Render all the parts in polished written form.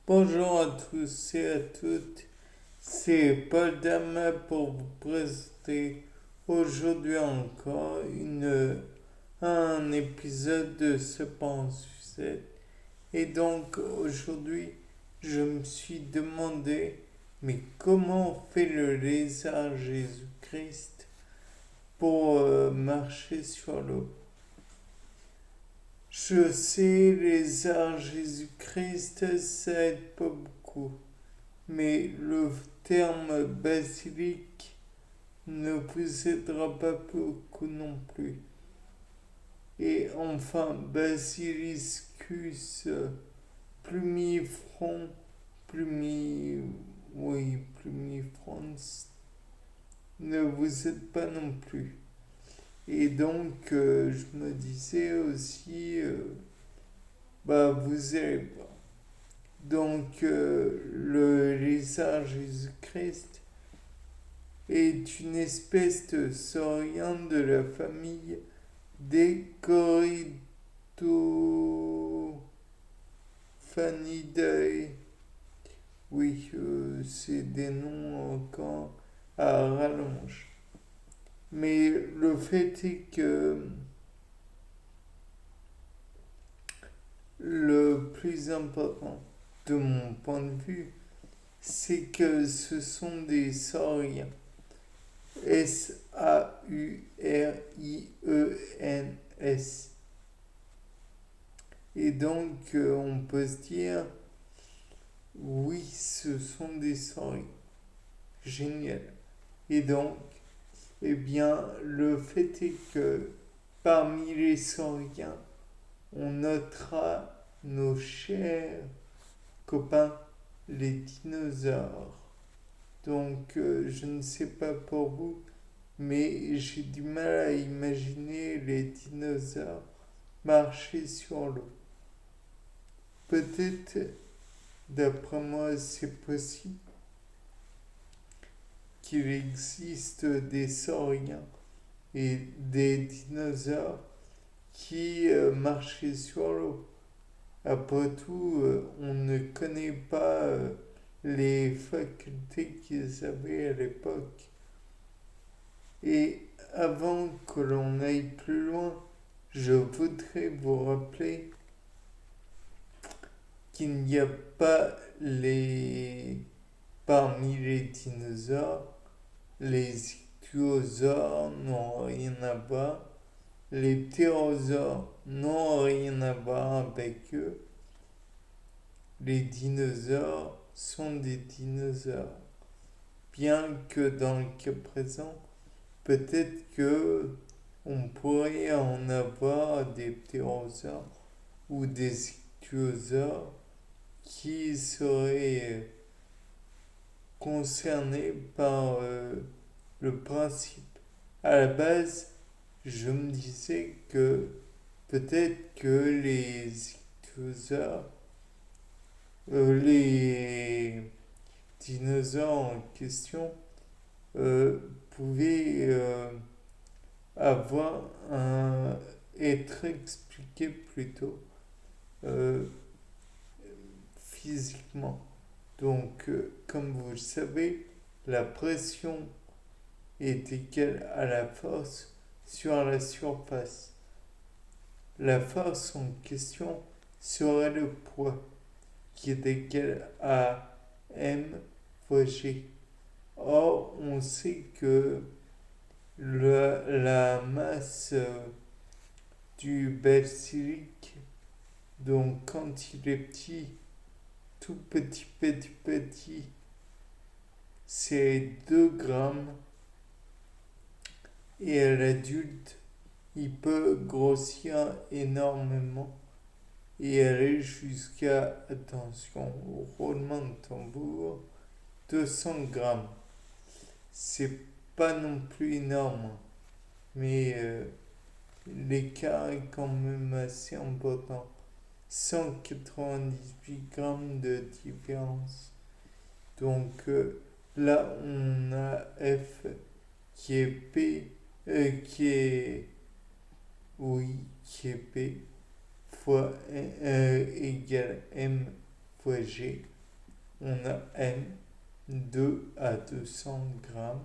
Bonjour à tous et à toutes, c'est Paul Dama pour vous présenter aujourd'hui encore un épisode de Ce Sucette. Et donc aujourd'hui, je me suis demandé, mais comment fait le lézard Jésus-Christ pour marcher sur l'eau? Je sais, lézard Jésus-Christ, ça aide pas beaucoup. Mais le terme basilic ne vous aidera pas beaucoup non plus. Et enfin, basiliscus plumifrons, plumi, oui, plumifrons ne vous aide pas non plus. Et donc, je me disais aussi, vous allez voir. Donc, le lézard Jésus-Christ est une espèce de saurien de la famille des Corydophanidae. Oui, c'est des noms encore à rallonge. Mais le fait est que le plus important, de mon point de vue, c'est que ce sont des sauriens. Sauriens. Et donc, on peut se dire, oui, ce sont des sauriens. Génial. Et donc, eh bien, le fait est que parmi les sauriens, on notera nos chers copains, les dinosaures. Donc, je ne sais pas pour vous, mais j'ai du mal à imaginer les dinosaures marcher sur l'eau. Peut-être, d'après moi, c'est possible qu'il existe des sauriens et des dinosaures qui marchaient sur l'eau. Après tout, on ne connaît pas les facultés qu'ils avaient à l'époque. Et avant que l'on aille plus loin, je voudrais vous rappeler qu'il n'y a pas parmi les dinosaures, les ichthyosaures n'ont rien à voir, les ptérosaures n'ont rien à voir avec eux, les dinosaures sont des dinosaures. Bien que dans le cas présent, peut-être que on pourrait en avoir des ptérosaures ou des ichthyosaures qui seraient concernés par le principe. À la base, je me disais que peut-être que les ichthyosaures, les dinosaures en question, pouvaient avoir être expliqués plutôt euh, physiquement. Donc, comme vous le savez, la pression est égale à la force sur la surface. La force en question serait le poids, qui est égal à m fois g. Or, on sait que la masse du basilic, donc quand il est petit, tout petit, c'est 2 grammes. Et à l'adulte, il peut grossir énormément et aller jusqu'à, attention, au roulement de tambour, 200 grammes. C'est pas non plus énorme, mais l'écart est quand même assez important. 198 grammes de différence. Donc là, on a F qui est P, qui est, oui, qui est P, fois égale M fois G. on a M, 2 à 200 grammes.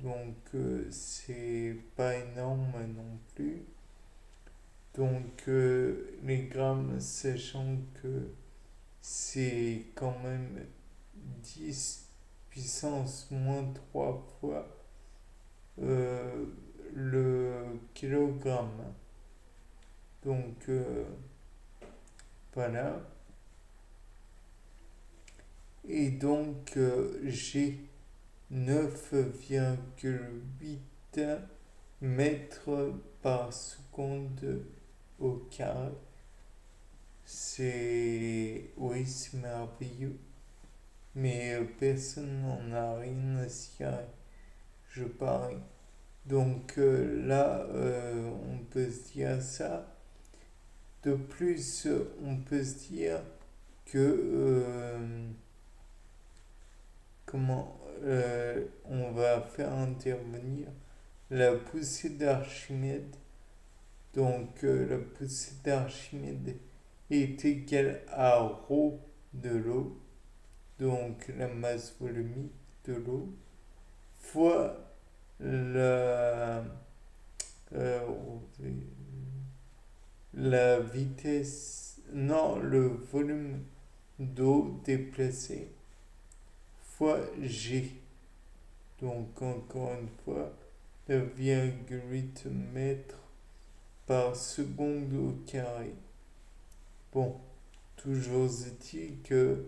Donc, c'est pas énorme non plus. Donc, les grammes, sachant que c'est quand même 10 puissance moins 3 fois le kilogramme. Donc, voilà. Et donc, j'ai 9,8 mètres par seconde au carré. Oui, c'est merveilleux. Mais personne n'en a rien à cirer, je parie. Donc là, on peut se dire ça. De plus, on peut se dire que on va faire intervenir la poussée d'Archimède. Donc la poussée d'Archimède est égale à ρ de l'eau, donc la masse volumique de l'eau, fois euh, la vitesse, non, le volume d'eau déplacé, fois G. Donc encore une fois, 9,8 mètres par seconde au carré. Bon, toujours est-il que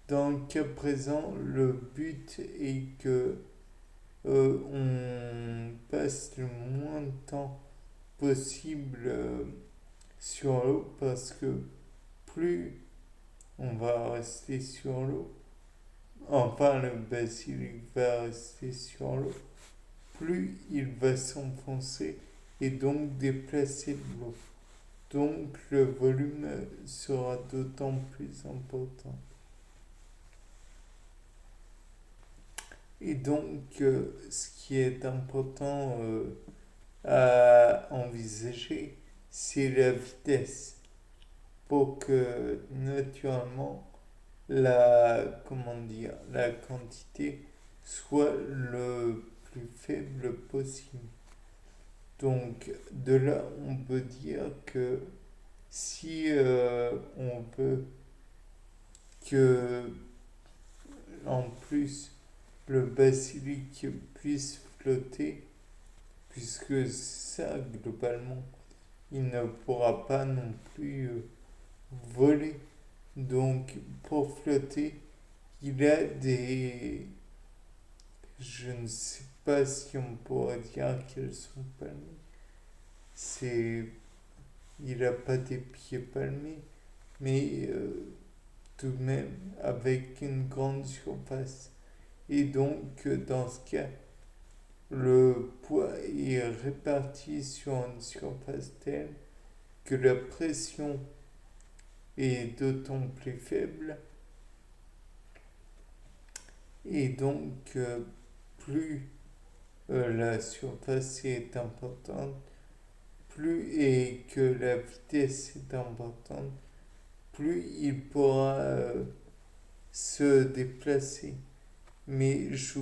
dans le cas présent, le but est que on passe le moins de temps possible sur l'eau, parce que plus on va rester sur l'eau, enfin le basilic va rester sur l'eau, plus il va s'enfoncer et donc déplacer de l'eau. Donc le volume sera d'autant plus important. Et donc ce qui est important à envisager, c'est la vitesse, pour que naturellement la quantité soit le plus faible possible. Donc de là, on peut dire que si on veut que en plus le basilic puisse flotter, puisque ça globalement il ne pourra pas non plus voler. Donc pour flotter, il a des... Je ne sais pas si on pourrait dire qu'elles sont palmées. C'est... Il n'a pas des pieds palmés, mais tout de même avec une grande surface. Et donc dans ce cas, le poids est réparti sur une surface telle que la pression est d'autant plus faible, et donc plus la surface est importante, plus et que la vitesse est importante, plus il pourra se déplacer. Mais je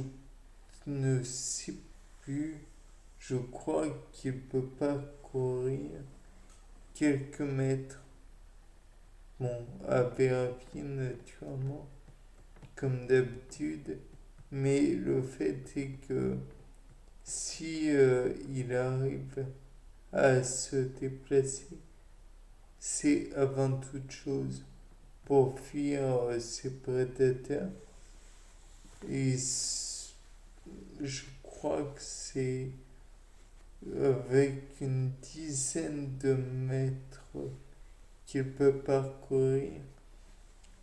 ne sais plus, je crois qu'il peut pas courir quelques mètres. Bon, à vérifier naturellement, comme d'habitude, mais le fait est que si il arrive à se déplacer, c'est avant toute chose pour fuir ses prédateurs. Et je crois que c'est avec une dizaine de mètres qu'il peut parcourir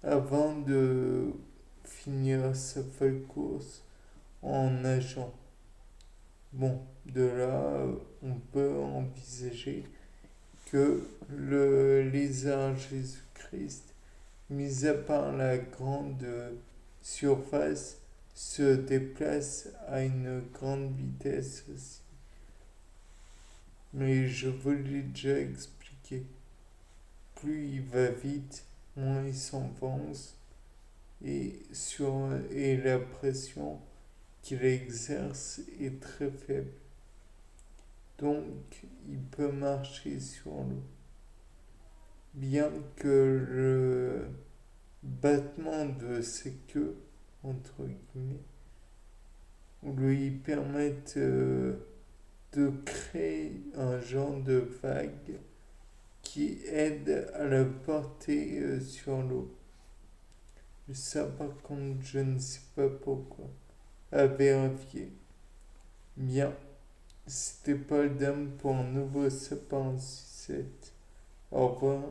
avant de finir sa folle course en nageant. Bon, de là, on peut envisager que le lézard Jésus-Christ, mis à part la grande surface, se déplace à une grande vitesse aussi. Mais je vous l'ai déjà expliqué. Plus il va vite, moins il s'enfonce. et la pression qu'il exerce est très faible. Donc, il peut marcher sur l'eau. Bien que le battement de ses queues, entre guillemets, lui permette de créer un genre de vague qui aide à la porter sur l'eau. Ça, par contre, je ne sais pas pourquoi. À vérifier. Bien, c'était Paul Dame pour un nouveau sapin 6-7. Au revoir.